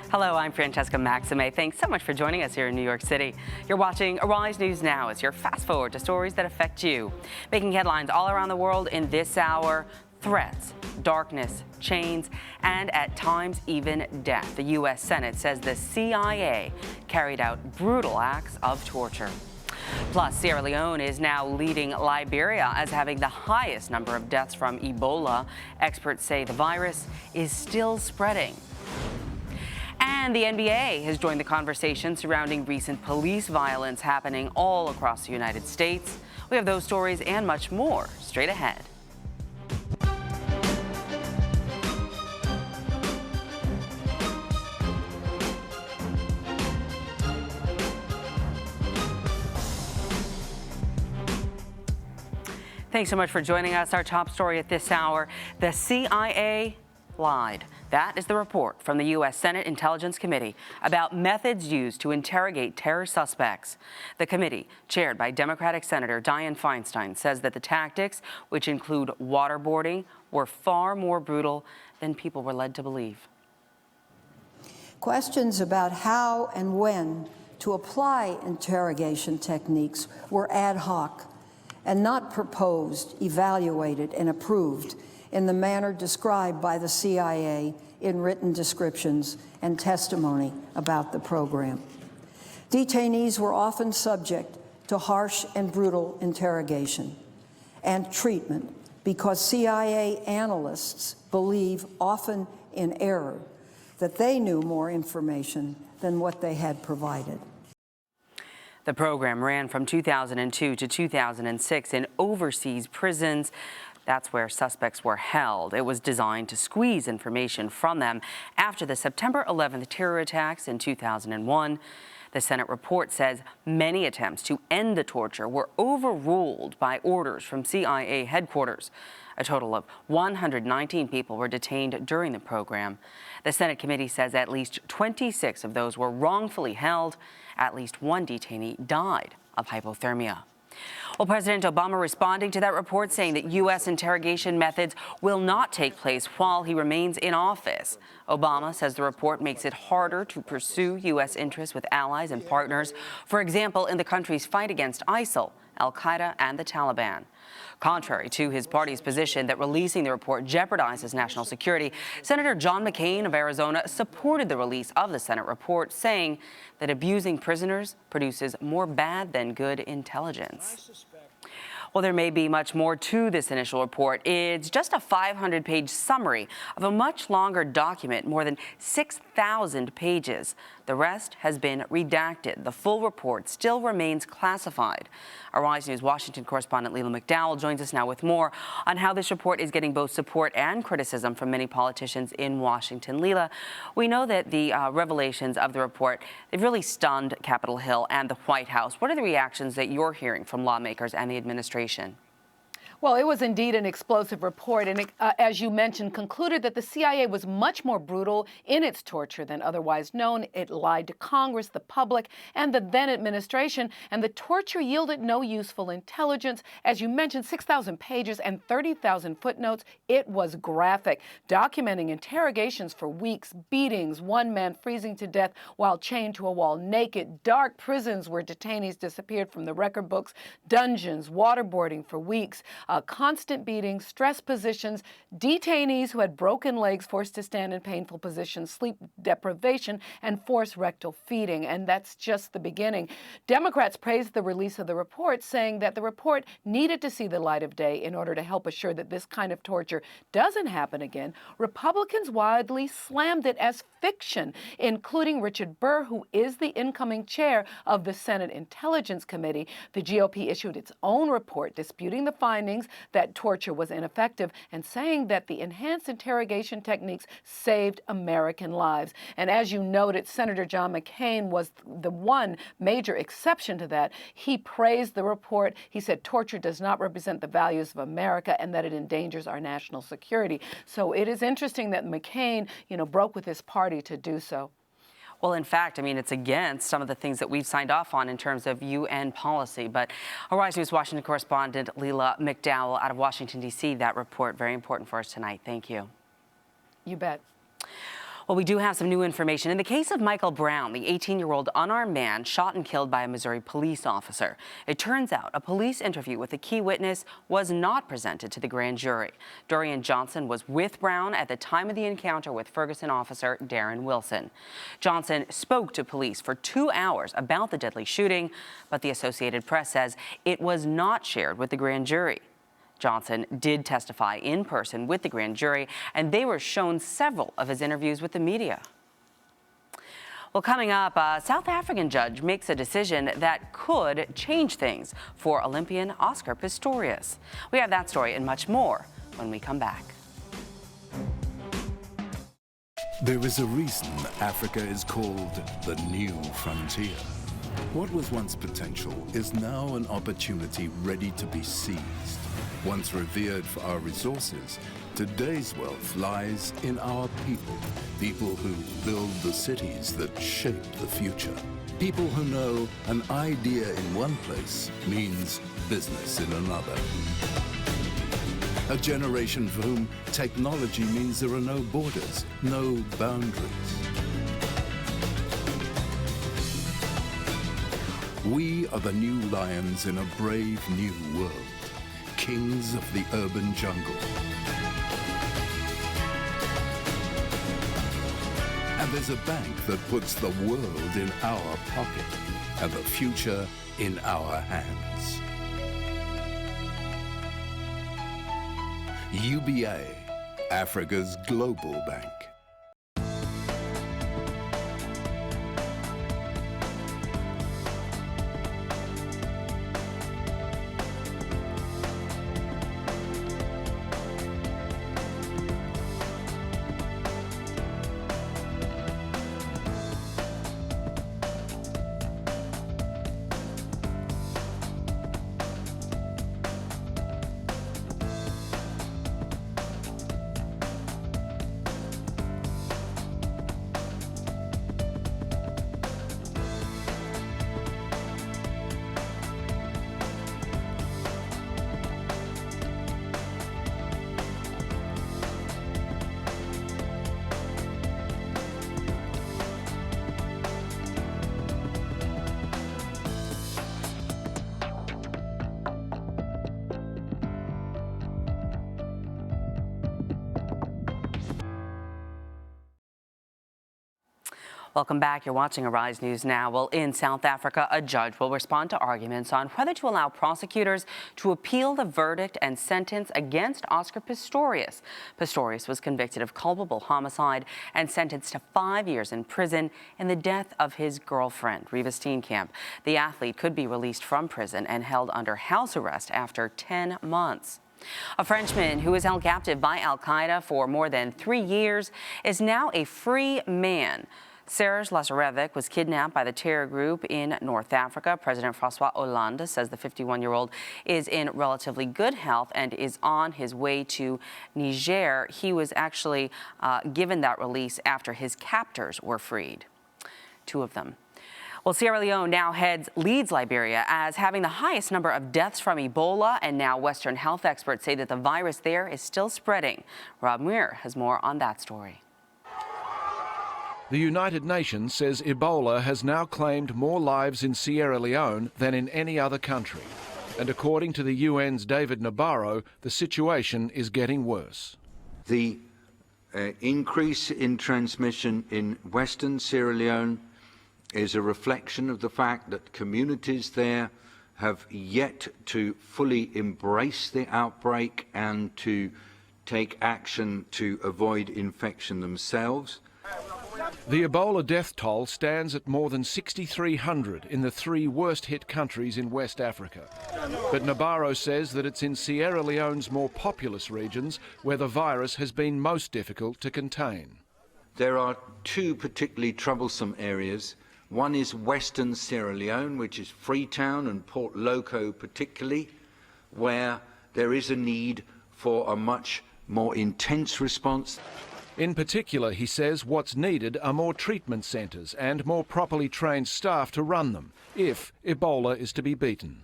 Hello, I'm Francesca Maxime. Thanks so much for joining us here in New York City. You're watching Arise News Now as your fast forward to stories that affect you. Making headlines all around the world in this hour: threats, darkness, chains, and at times even death. The U.S. Senate says the CIA carried out brutal acts of torture. Plus, Sierra Leone is now leading Liberia as having the highest number of deaths from Ebola. Experts say the virus is still spreading. And the NBA has joined the conversation surrounding recent police violence happening all across the United States. We have those stories and much more straight ahead. Thanks so much for joining us. Our top story at this hour: the CIA lied. That is the report from the U.S. Senate Intelligence Committee about methods used to interrogate terror suspects. The committee, chaired by Democratic Senator Dianne Feinstein, says that the tactics, which include waterboarding, were far more brutal than people were led to believe. Questions about how and when to apply interrogation techniques were ad hoc and not proposed, evaluated, and approved in the manner described by the CIA in written descriptions and testimony about the program. Detainees were often subject to harsh and brutal interrogation and treatment because CIA analysts believe, often in error, that they knew more information than what they had provided. The program ran from 2002 to 2006 in overseas prisons. That's where suspects were held. It was designed to squeeze information from them after the September 11th terror attacks in 2001. The Senate report says many attempts to end the torture were overruled by orders from CIA headquarters. A total of 119 people were detained during the program. The Senate committee says at least 26 of those were wrongfully held. At least one detainee died of hypothermia. Well, President Obama responding to that report, saying that U.S. interrogation methods will not take place while he remains in office. Obama says the report makes it harder to pursue U.S. interests with allies and partners, for example, in the country's fight against ISIL, al-Qaeda, and the Taliban. Contrary to his party's position that releasing the report jeopardizes national security, Senator John McCain of Arizona supported the release of the Senate report, saying that abusing prisoners produces more bad than good intelligence. Well, there may be much more to this initial report. It's just a 500-page summary of a much longer document, more than 6,000 pages. The rest has been redacted. The full report still remains classified. Our Arise News Washington correspondent Leila McDowell joins us now with more on how this report is getting both support and criticism from many politicians in Washington. Leila, we know that the revelations of the report, they've really stunned Capitol Hill and the White House. What are the reactions that you're hearing from lawmakers and the administration? Well, it was indeed an explosive report, and it, as you mentioned, concluded that the CIA was much more brutal in its torture than otherwise known. It lied to Congress, the public, and the then administration, and the torture yielded no useful intelligence. As you mentioned, 6,000 pages and 30,000 footnotes. It was graphic, documenting interrogations for weeks, beatings, one man freezing to death while chained to a wall naked, dark prisons where detainees disappeared from the record books, dungeons, waterboarding for weeks, constant beatings, stress positions, detainees who had broken legs forced to stand in painful positions, sleep deprivation, and forced rectal feeding. And that's just the beginning. Democrats praised the release of the report, saying that the report needed to see the light of day in order to help assure that this kind of torture doesn't happen again. Republicans widely slammed it as fiction, including Richard Burr, who is the incoming chair of the Senate Intelligence Committee. The GOP issued its own report disputing the findings that torture was ineffective and saying that the enhanced interrogation techniques saved American lives. And as you noted, Senator John McCain was the one major exception to that. He praised the report. He said torture does not represent the values of America and that it endangers our national security. So it is interesting that McCain, broke with his party to do so. Well, in fact, I mean, it's against some of the things that we've signed off on in terms of UN policy. But Arise News Washington correspondent Leila McDowell out of Washington, D.C., that report, very important for us tonight. Thank you. You bet. Well, we do have some new information. In the case of Michael Brown, the 18-year-old unarmed man shot and killed by a Missouri police officer. It turns out a police interview with a key witness was not presented to the grand jury. Dorian Johnson was with Brown at the time of the encounter with Ferguson officer Darren Wilson. Johnson spoke to police for 2 hours about the deadly shooting, but the Associated Press says it was not shared with the grand jury. Johnson did testify in person with the grand jury, and they were shown several of his interviews with the media. Well, coming up, a South African judge makes a decision that could change things for Olympian Oscar Pistorius. We have that story and much more when we come back. There is a reason Africa is called the new frontier. What was once potential is now an opportunity ready to be seized. Once revered for our resources, today's wealth lies in our people. People who build the cities that shape the future. People who know an idea in one place means business in another. A generation for whom technology means there are no borders, no boundaries. We are the new lions in a brave new world. Kings of the urban jungle. And there's a bank that puts the world in our pocket and the future in our hands. UBA, Africa's global bank. Welcome back. You're watching Arise News Now. Well, in South Africa, a judge will respond to arguments on whether to allow prosecutors to appeal the verdict and sentence against Oscar Pistorius. Pistorius was convicted of culpable homicide and sentenced to 5 years in prison in the death of his girlfriend, Reeva Steenkamp. The athlete could be released from prison and held under house arrest after 10 months. A Frenchman who was held captive by al-Qaeda for more than 3 years is now a free man. Serge Lazarevic was kidnapped by the terror group in North Africa. President Francois Hollande says the 51-year-old is in relatively good health and is on his way to Niger. He was actually given that release after his captors were freed, 2 of them. Well, Sierra Leone now leads Liberia as having the highest number of deaths from Ebola, and now Western health experts say that the virus there is still spreading. Rob Muir has more on that story. The United Nations says Ebola has now claimed more lives in Sierra Leone than in any other country. And according to the UN's David Nabarro, the situation is getting worse. The increase in transmission in Western Sierra Leone is a reflection of the fact that communities there have yet to fully embrace the outbreak and to take action to avoid infection themselves. The Ebola death toll stands at more than 6,300 in the 3 worst-hit countries in West Africa. But Nabarro says that it's in Sierra Leone's more populous regions where the virus has been most difficult to contain. There are 2 particularly troublesome areas. One is Western Sierra Leone, which is Freetown and Port Loko particularly, where there is a need for a much more intense response. In particular, he says what's needed are more treatment centres and more properly trained staff to run them, if Ebola is to be beaten.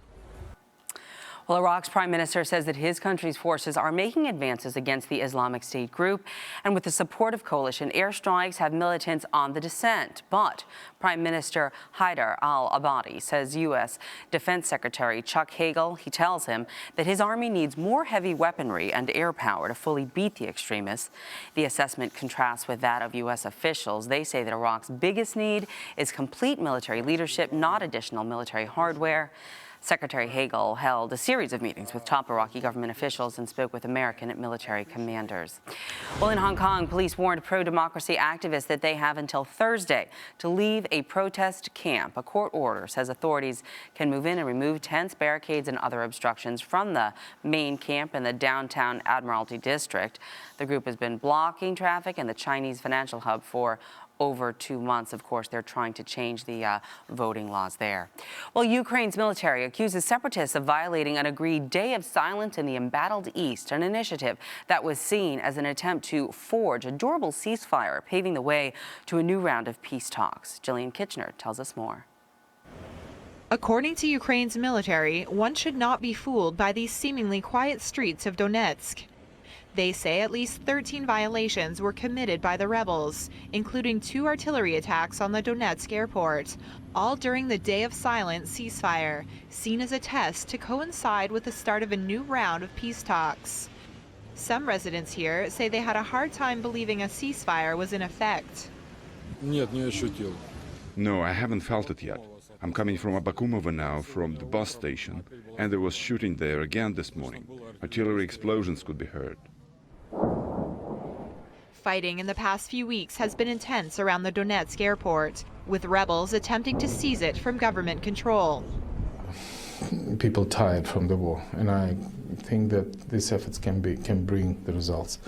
Well, Well, Iraq's prime minister says that his country's forces are making advances against the Islamic State group, and with the support of coalition airstrikes have militants on the descent. But Prime Minister Haider al-Abadi says U.S. Defense Secretary Chuck Hagel, he tells him that his army needs more heavy weaponry and air power to fully beat the extremists. The assessment contrasts with that of U.S. officials. They say that Iraq's biggest need is complete military leadership, not additional military hardware. Secretary Hagel held a series of meetings with top Iraqi government officials and spoke with American military commanders. Well, in Hong Kong, police warned pro-democracy activists that they have until Thursday to leave a protest camp. A court order says authorities can move in and remove tents, barricades, and other obstructions from the main camp in the downtown Admiralty district. The group has been blocking traffic in the Chinese financial hub for over 2 months. Of course, they're trying to change the voting laws there. Well, Ukraine's military accuses separatists of violating an agreed day of silence in the embattled East, an initiative that was seen as an attempt to forge a durable ceasefire, paving the way to a new round of peace talks. Jillian Kitchener tells us more. According to Ukraine's military, one should not be fooled by these seemingly quiet streets of Donetsk. They say at least 13 violations were committed by the rebels, including 2 artillery attacks on the Donetsk airport, all during the Day of Silence ceasefire, seen as a test to coincide with the start of a new round of peace talks. Some residents here say they had a hard time believing a ceasefire was in effect. No, I haven't felt it yet. I'm coming from Abakumovo now, from the bus station, and there was shooting there again this morning. Artillery explosions could be heard. Fighting in the past few weeks has been intense around the Donetsk airport, with rebels attempting to seize it from government control. People tired from the war, and I think that these efforts can bring the results.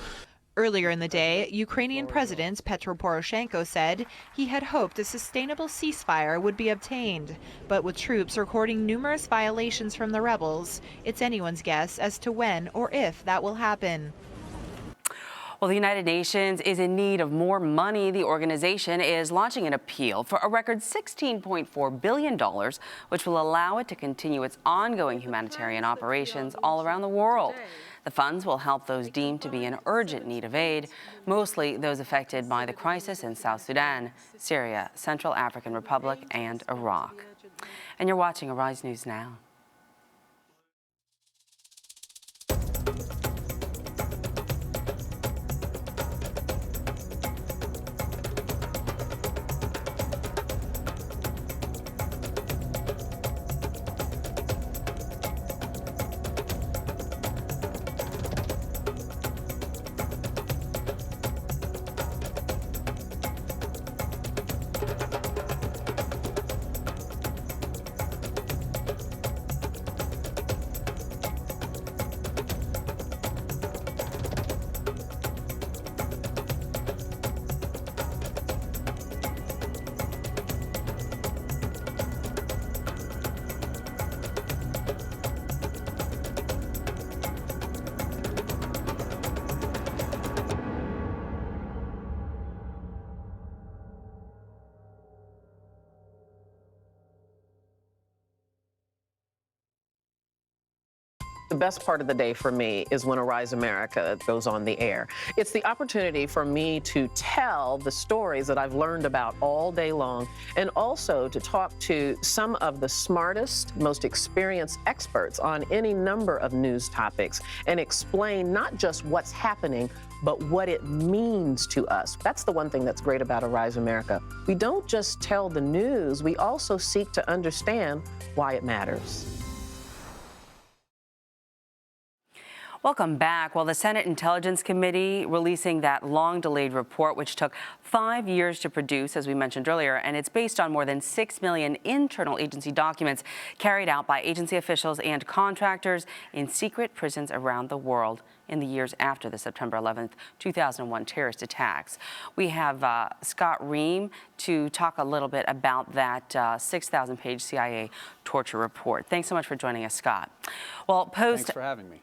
Earlier in the day, Ukrainian President Petro Poroshenko said he had hoped a sustainable ceasefire would be obtained. But with troops recording numerous violations from the rebels, it's anyone's guess as to when or if that will happen. Well, the United Nations is in need of more money. The organization is launching an appeal for a record $16.4 billion, which will allow it to continue its ongoing humanitarian operations all around the world. The funds will help those deemed to be in urgent need of aid, mostly those affected by the crisis in South Sudan, Syria, Central African Republic, and Iraq. And you're watching Arise News Now. The best part of the day for me is when Arise America goes on the air. It's the opportunity for me to tell the stories that I've learned about all day long, and also to talk to some of the smartest, most experienced experts on any number of news topics and explain not just what's happening, but what it means to us. That's the one thing that's great about Arise America. We don't just tell the news, we also seek to understand why it matters. Welcome back. Well, the Senate Intelligence Committee releasing that long-delayed report, which took 5 years to produce, as we mentioned earlier, and it's based on more than 6 million internal agency documents carried out by agency officials and contractors in secret prisons around the world. in the years after the September 11th, 2001 terrorist attacks. We have Scott Ream to talk a little bit about that 6,000-page CIA torture report. Thanks so much for joining us, Scott. Well, Thanks for having me.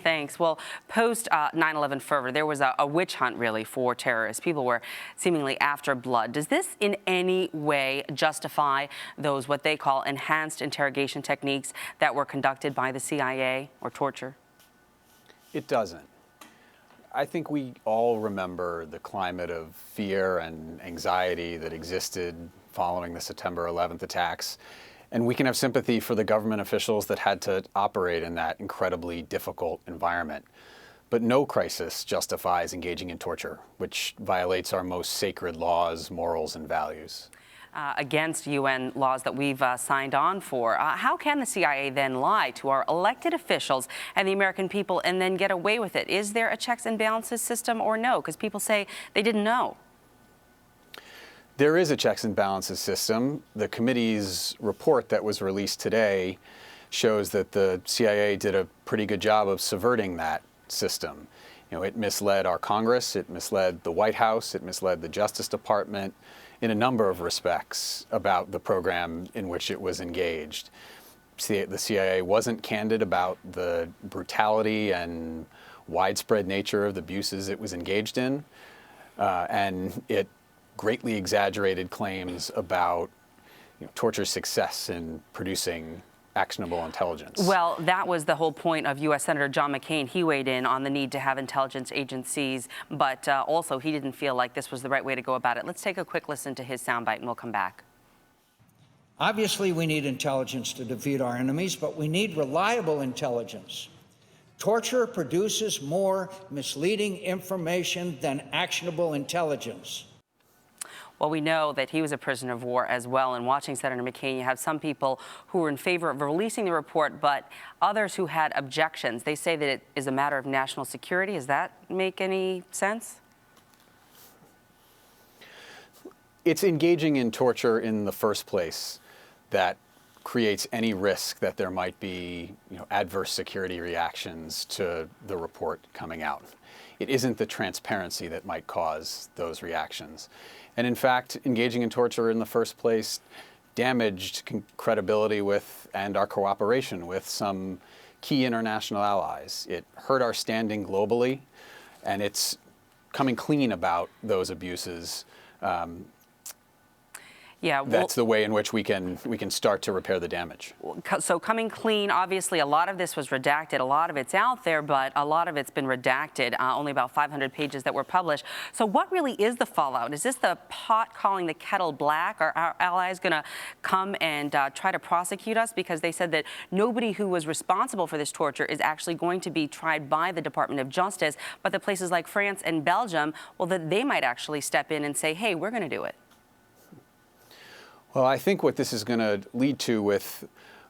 Thanks. Well, post 9/11 fervor, there was a witch hunt, really, for terrorists. People were seemingly after blood. Does this in any way justify those, what they call, enhanced interrogation techniques that were conducted by the CIA, or torture? It doesn't. I think we all remember the climate of fear and anxiety that existed following the September 11th attacks. And we can have sympathy for the government officials that had to operate in that incredibly difficult environment. But no crisis justifies engaging in torture, which violates our most sacred laws, morals, and values. Against UN laws that we've signed on for. How can the CIA then lie to our elected officials and the American people and then get away with it? Is there a checks and balances system or no? Because people say they didn't know. There is a checks and balances system. The committee's report that was released today shows that the CIA did a pretty good job of subverting that system. You know, it misled our Congress, it misled the White House, it misled the Justice Department in a number of respects about the program in which it was engaged. The CIA wasn't candid about the brutality and widespread nature of the abuses it was engaged in, and it greatly exaggerated claims about torture's success in producing actionable intelligence. Well, that was the whole point of U.S. Senator John McCain. He weighed in on the need to have intelligence agencies, but also he didn't feel like this was the right way to go about it. Let's take a quick listen to his soundbite and we'll come back. Obviously, we need intelligence to defeat our enemies, but we need reliable intelligence. Torture produces more misleading information than actionable intelligence. Well, we know that he was a prisoner of war as well. And watching Senator McCain, you have some people who were in favor of releasing the report, but others who had objections. They say that it is a matter of national security. Does that make any sense? It's engaging in torture in the first place that creates any risk that there might be adverse security reactions to the report coming out. It isn't the transparency that might cause those reactions. And in fact, engaging in torture in the first place damaged credibility with and our cooperation with some key international allies. It hurt our standing globally, and it's coming clean about those abuses. Yeah, well, that's the way in which we can start to repair the damage. So coming clean, obviously a lot of this was redacted. A lot of it's out there, but a lot of it's been redacted. Only about 500 pages that were published. So what really is the fallout? Is this the pot calling the kettle black? Are our allies going to come and try to prosecute us? Because they said that nobody who was responsible for this torture is actually going to be tried by the Department of Justice, but the places like France and Belgium, well, that they might actually step in and say, hey, we're going to do it. Well, I think what this is going to lead to with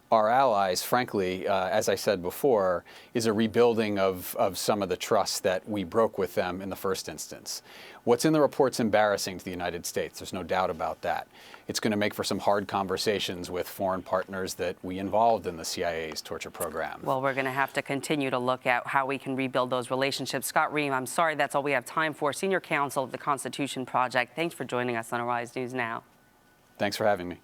our allies, frankly, as I said before, is a rebuilding of some of the trust that we broke with them in the first instance. What's in the report's embarrassing to the United States. There's no doubt about that. It's going to make for some hard conversations with foreign partners that we involved in the CIA's torture program. Well, we're going to have to continue to look at how we can rebuild those relationships. Scott Ream, I'm sorry that's all we have time for. Senior Counsel of the Constitution Project. Thanks for joining us on Arise News Now. Thanks for having me.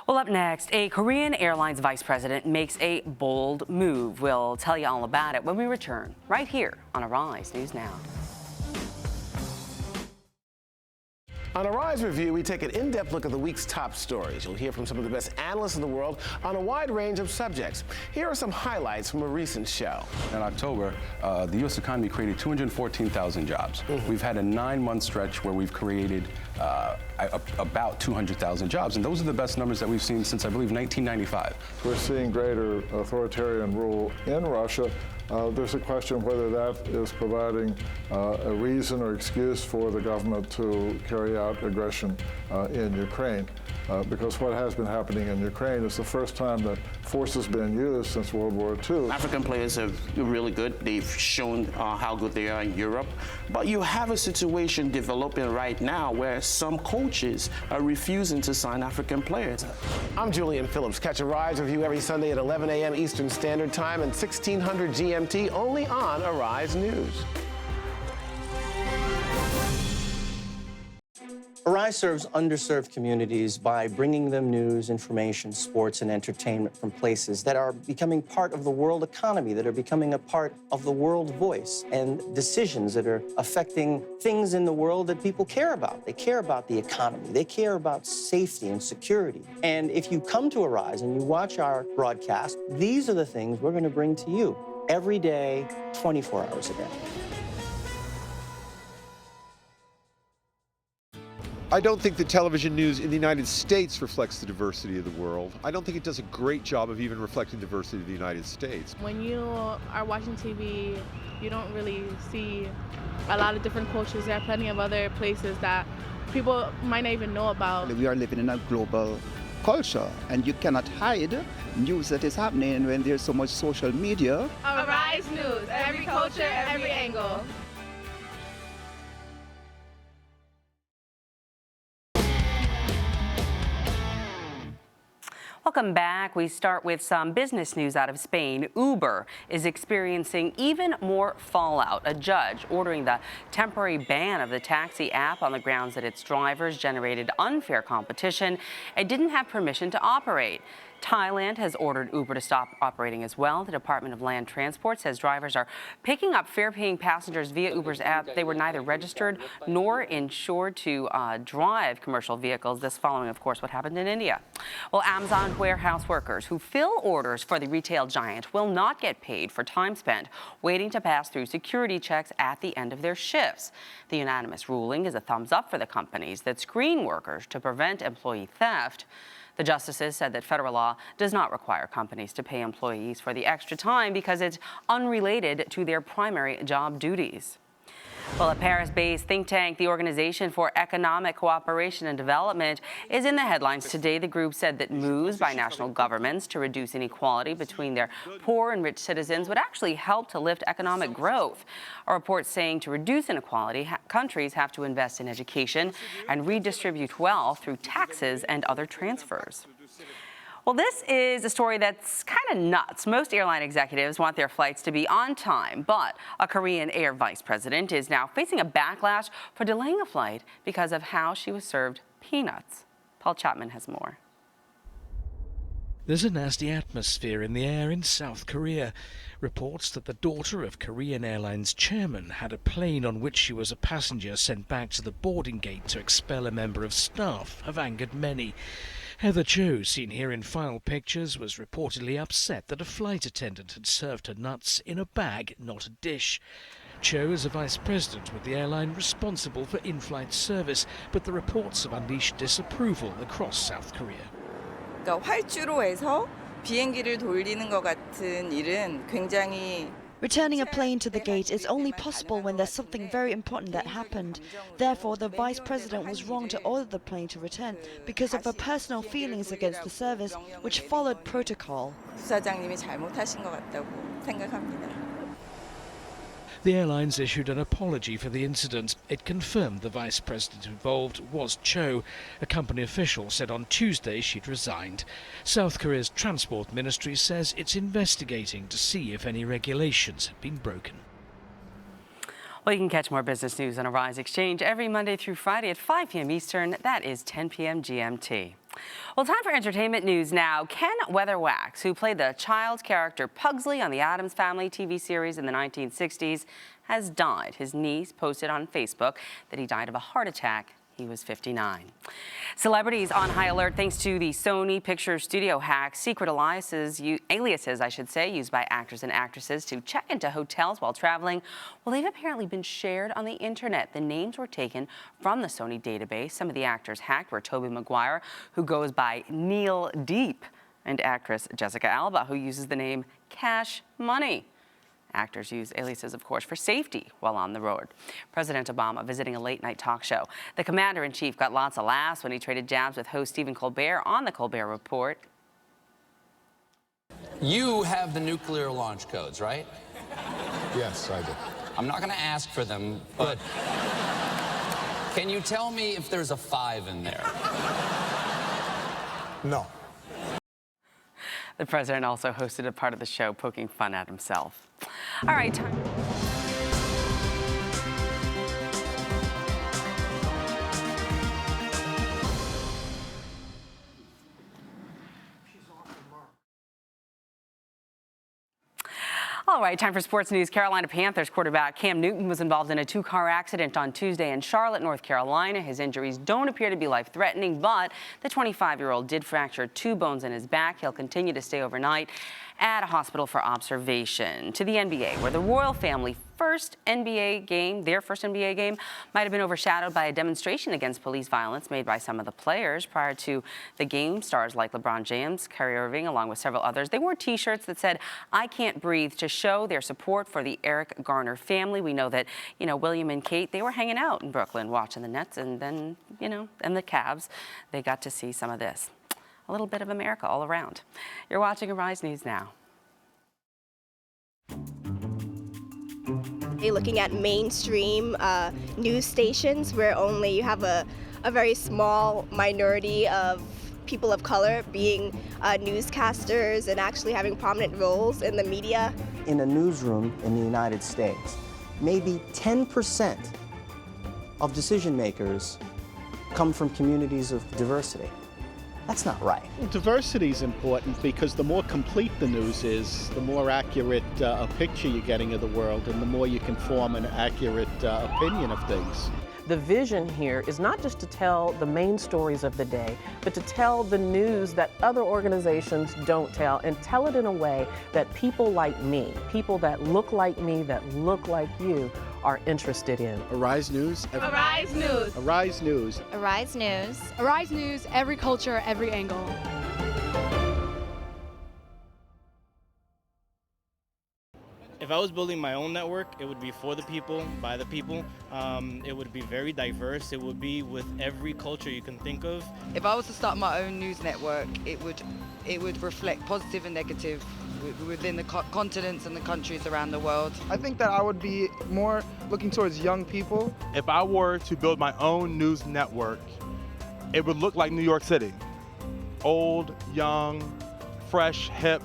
Well, up next, a Korean Airlines vice president makes a bold move. We'll tell you all about it when we return right here on Arise News Now. On Arise Review, we take an in-depth look at the week's top stories. You'll hear from some of the best analysts in the world on a wide range of subjects. Here are some highlights from a recent show. In October, the U.S. economy created 214,000 jobs. We've had a 9-month stretch where we've created about 200,000 jobs, and those are the best numbers that we've seen since, I believe, 1995. We're seeing greater authoritarian rule in Russia. There's a question whether that is providing a reason or excuse for the government to carry out aggression in Ukraine. Because what has been happening in Ukraine is the first time that force has been used since World War II. African players are really good. They've shown how good they are in Europe. But you have a situation developing right now where some coaches are refusing to sign African players. I'm Julian Phillips. Catch Arise Review every Sunday at 11 a.m. Eastern Standard Time and 1600 GMT only on Arise News. Arise serves underserved communities by bringing them news, information, sports, and entertainment from places that are becoming part of the world economy, that are becoming a part of the world voice, and decisions that are affecting things in the world that people care about. They care about the economy. They care about safety and security. And if you come to Arise and you watch our broadcast, these are the things we're going to bring to you every day, 24 hours a day. I don't think the television news in the United States reflects the diversity of the world. I don't think it does a great job of even reflecting the diversity of the United States. When you are watching TV, you don't really see a lot of different cultures. There are plenty of other places that people might not even know about. We are living in a global culture, and you cannot hide news that is happening when there's so much social media. Arise News, every culture, every angle. Welcome back. We start with some business news out of Spain. Uber is experiencing even more fallout. A judge ordering the temporary ban of the taxi app on the grounds that its drivers generated unfair competition and didn't have permission to operate. Thailand has ordered Uber to stop operating as well. The Department of Land Transport says drivers are picking up fare-paying passengers via Uber's app. They were neither registered nor insured to drive commercial vehicles. This following, of course, what happened in India. Well, Amazon warehouse workers who fill orders for the retail giant will not get paid for time spent waiting to pass through security checks at the end of their shifts. The unanimous ruling is a thumbs up for the companies that screen workers to prevent employee theft. The justices said that federal law does not require companies to pay employees for the extra time because it's unrelated to their primary job duties. Well, a Paris-based think tank, the Organization for Economic Cooperation and Development, is in the headlines today. The group said that moves by national governments to reduce inequality between their poor and rich citizens would actually help to lift economic growth. A report saying to reduce inequality, countries have to invest in education and redistribute wealth through taxes and other transfers. Well, this is a story that's kind of nuts. Most airline executives want their flights to be on time, but a Korean Air vice president is now facing a backlash for delaying a flight because of how she was served peanuts. Paul Chapman has more. There's a nasty atmosphere in the air in South Korea. Reports that the daughter of Korean Airlines chairman had a plane on which she was a passenger sent back to the boarding gate to expel a member of staff have angered many. Heather Cho, seen here in file pictures, was reportedly upset that a flight attendant had served her nuts in a bag, not a dish. Cho is a vice president with the airline responsible for in-flight service, but the reports have unleashed disapproval across South Korea. 그러니까 활주로 해서 비행기를 돌리는 것 같은 일은 굉장히 Returning a plane to the gate is only possible when there's something very important that happened. Therefore, the vice president was wrong to order the plane to return because of her personal feelings against the service, which followed protocol. 부사장님이 잘못하신 것 같다고 생각합니다. The airlines issued an apology for the incident. It confirmed the vice president involved was Cho. A company official said on Tuesday she'd resigned. South Korea's transport ministry says it's investigating to see if any regulations have been broken. Well, you can catch more business news on Arise Exchange every Monday through Friday at 5 p.m. Eastern. That is 10 p.m. GMT. Well, time for entertainment news now. Ken Weatherwax, who played the child character Pugsley on the Addams Family TV series in the 1960s, has died. His niece posted on Facebook that he died of a heart attack. He was 59. Celebrities on high alert thanks to the Sony Pictures Studio hack. Secret aliases, used by actors and actresses to check into hotels while traveling. Well, they've apparently been shared on the internet. The names were taken from the Sony database. Some of the actors hacked were Tobey Maguire, who goes by Neil Deep, and actress Jessica Alba, who uses the name Cash Money. Actors use aliases, of course, for safety while on the road. President Obama visiting a late-night talk show. The commander-in-chief got lots of laughs when he traded jabs with host Stephen Colbert on The Colbert Report. You have the nuclear launch codes, right? Yes, I do. I'm not going to ask for them, but Can you tell me if there's a 5 in there? No. The president also hosted a part of the show poking fun at himself. All right, time. All right, time for sports news. Carolina Panthers quarterback Cam Newton was involved in a two-car accident on Tuesday in Charlotte, North Carolina. His injuries don't appear to be life-threatening, but the 25-year-old did fracture 2 bones in his back. He'll continue to stay overnight at a hospital for observation. To the NBA, where the royal family their first NBA game, might have been overshadowed by a demonstration against police violence made by some of the players. Prior to the game, stars like LeBron James, Kyrie Irving, along with several others, they wore T-shirts that said, "I can't breathe," to show their support for the Eric Garner family. We know that, William and Kate, they were hanging out in Brooklyn watching the Nets and then, and the Cavs. They got to see some of this. A little bit of America all around. You're watching Arise News Now. Looking at mainstream news stations where only you have a very small minority of people of color being newscasters and actually having prominent roles in the media. In a newsroom in the United States, maybe 10% of decision makers come from communities of diversity. That's not right. Well, diversity is important because the more complete the news is, the more accurate a picture you're getting of the world, and the more you can form an accurate opinion of things. The vision here is not just to tell the main stories of the day, but to tell the news that other organizations don't tell, and tell it in a way that people like me, people that look like me, that look like you, are interested in. Arise News. Arise News. Arise News. Arise News. Arise News, every culture, every angle. If I was building my own network, it would be for the people, by the people. It would be very diverse. It would be with every culture you can think of. If I was to start my own news network, it would reflect positive and negative within the continents and the countries around the world. I think that I would be more looking towards young people. If I were to build my own news network, it would look like New York City. Old, young, fresh, hip,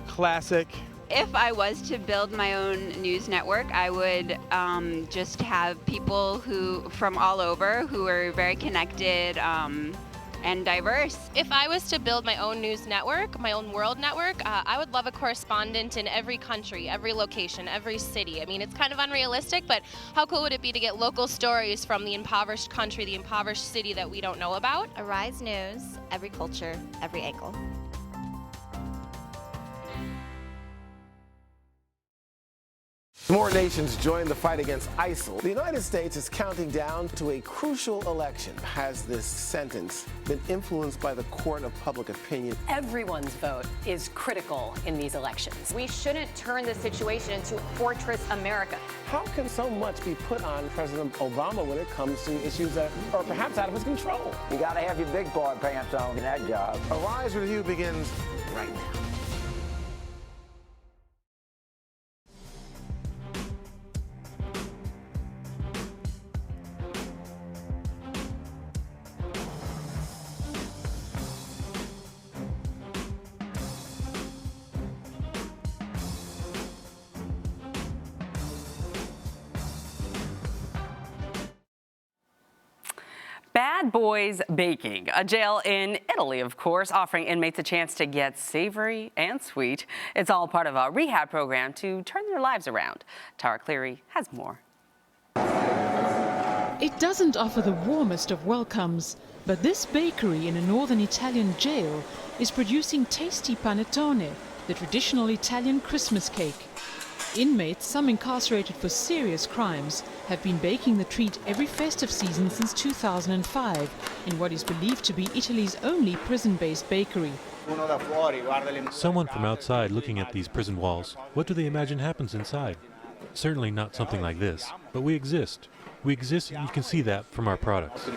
classic. If I was to build my own news network, I would just have people from all over who are very connected and diverse. If I was to build my own news network, my own world network, I would love a correspondent in every country, every location, every city. I mean, it's kind of unrealistic, but how cool would it be to get local stories from the impoverished country, the impoverished city that we don't know about? Arise News, every culture, every angle. More nations join the fight against ISIL. The United States is counting down to a crucial election. Has this sentence been influenced by the court of public opinion? Everyone's vote is critical in these elections. We shouldn't turn this situation into Fortress America. How can so much be put on President Obama when it comes to issues that are perhaps out of his control? You got to have your big boy pants on in that job. Arise Review begins right now. Bad Boys Baking, a jail in Italy, of course, offering inmates a chance to get savory and sweet. It's all part of a rehab program to turn their lives around. Tara Cleary has more. It doesn't offer the warmest of welcomes, but this bakery in a northern Italian jail is producing tasty panettone, the traditional Italian Christmas cake. Inmates, some incarcerated for serious crimes, have been baking the treat every festive season since 2005 in what is believed to be Italy's only prison-based bakery. Someone from outside looking at these prison walls, what do they imagine happens inside? Certainly not something like this, but we exist. We exist, and you can see that from our products.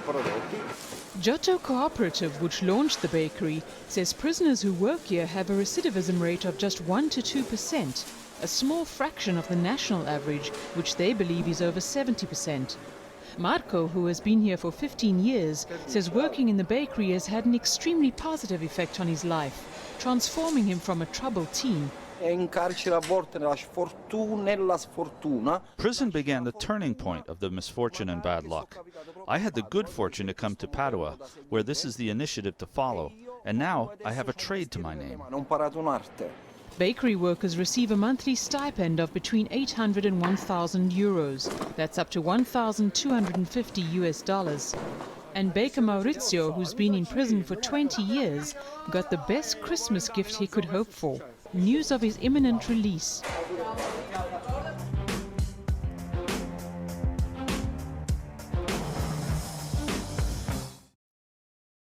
Giotto Cooperative, which launched the bakery, says prisoners who work here have a recidivism rate of just 1 to 2%. A small fraction of the national average, which they believe is over 70%. Marco, who has been here for 15 years, says working in the bakery has had an extremely positive effect on his life, transforming him from a troubled teen. Prison began the turning point of the misfortune and bad luck. I had the good fortune to come to Padua, where this is the initiative to follow, and now I have a trade to my name. Bakery workers receive a monthly stipend of between 800 and 1,000 euros. That's up to $1,250 US. And baker Maurizio, who's been in prison for 20 years, got the best Christmas gift he could hope for: news of his imminent release.